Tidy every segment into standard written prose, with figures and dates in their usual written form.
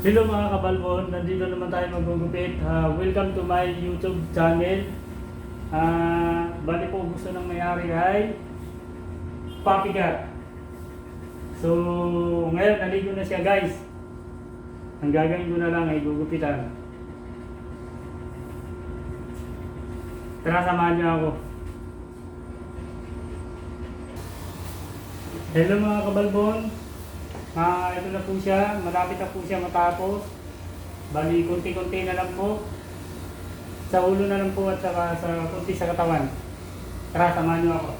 Hello mga kabalbon, nandito naman tayo magugupit. Welcome to my YouTube channel. Bali po gusto ng may-ari ay Puppy Cat. So ngayon naligo na siya guys. Ang gagawin ko na lang ay gugupitan. Tara samahan niyo ako. Hello mga kabalbon. Ito na po siya, malapit na po siya matapos. Bali, konti-konti na lang po. Sa ulo na lang po at saka sa konti sa katawan. Tara, samahan niyo ako.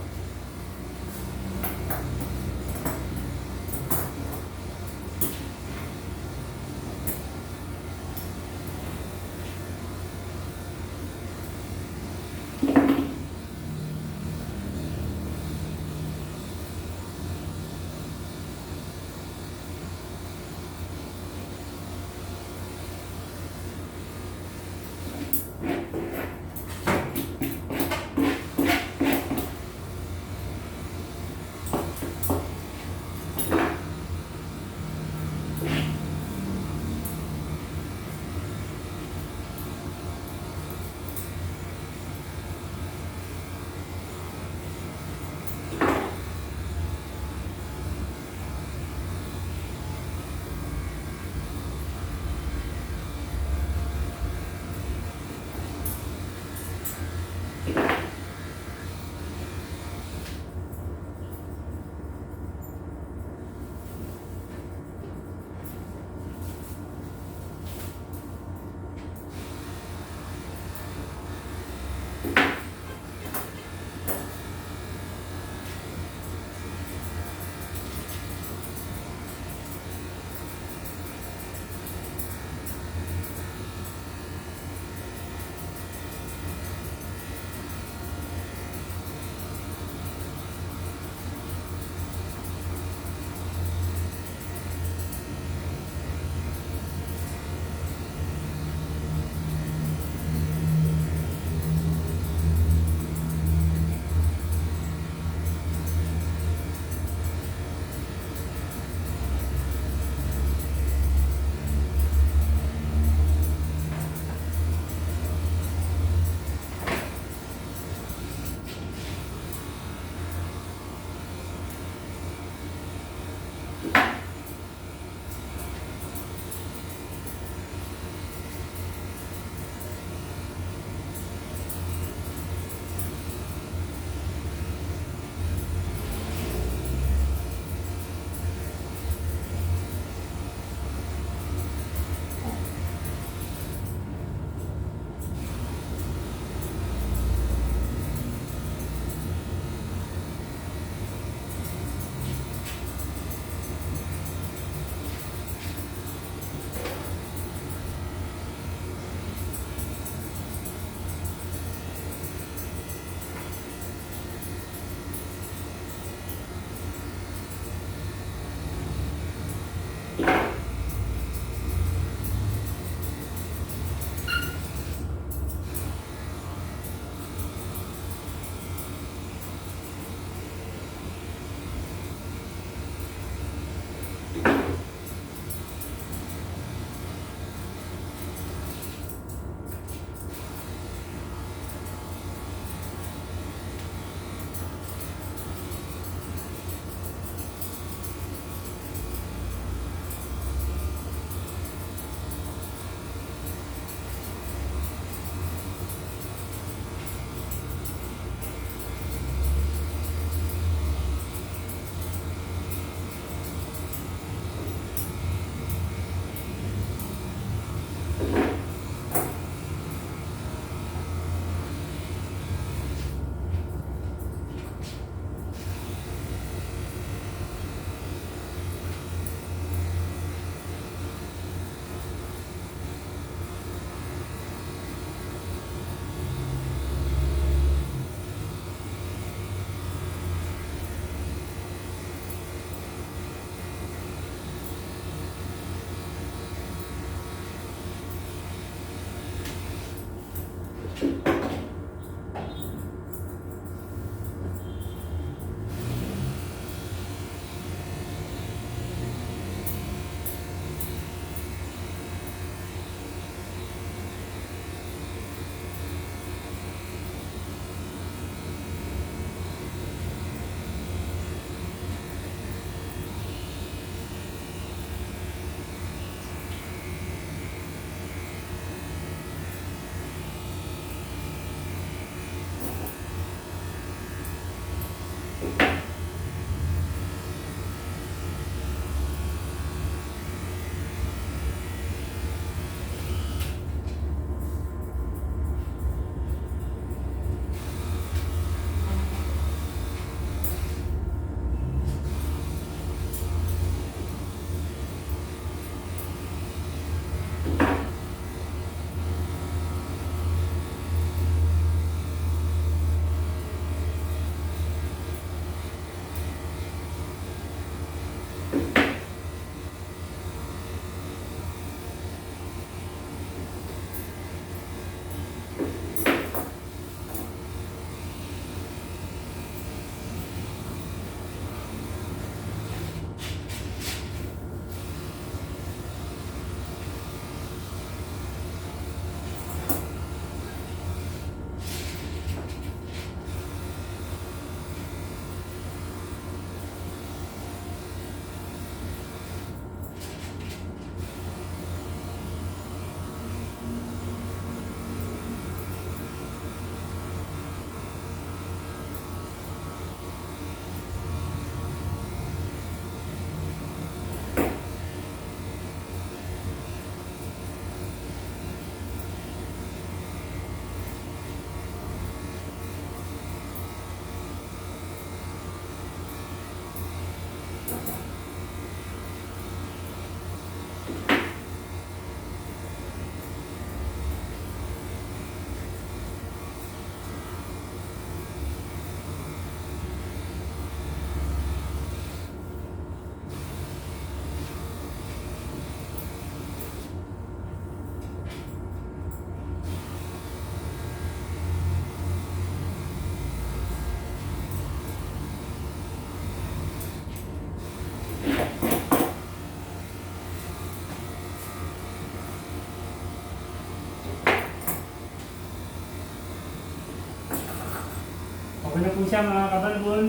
Ano po siya mga kabalbon?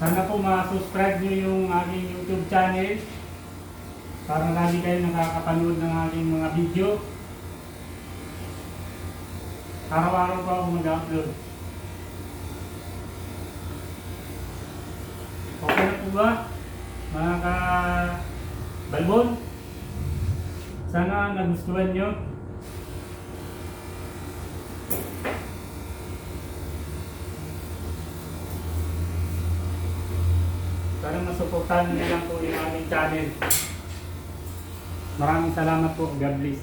Sana po ma-subscribe nyo yung aking YouTube channel para lagi kayo nakakapanood ng aking mga video. Araw-araw po ako mag-upload. Okay na po ba mga kabalbon? Sana nagustuhan nyo. Sana masuportahan nyo lang po yung aming channel. Maraming salamat po. God bless.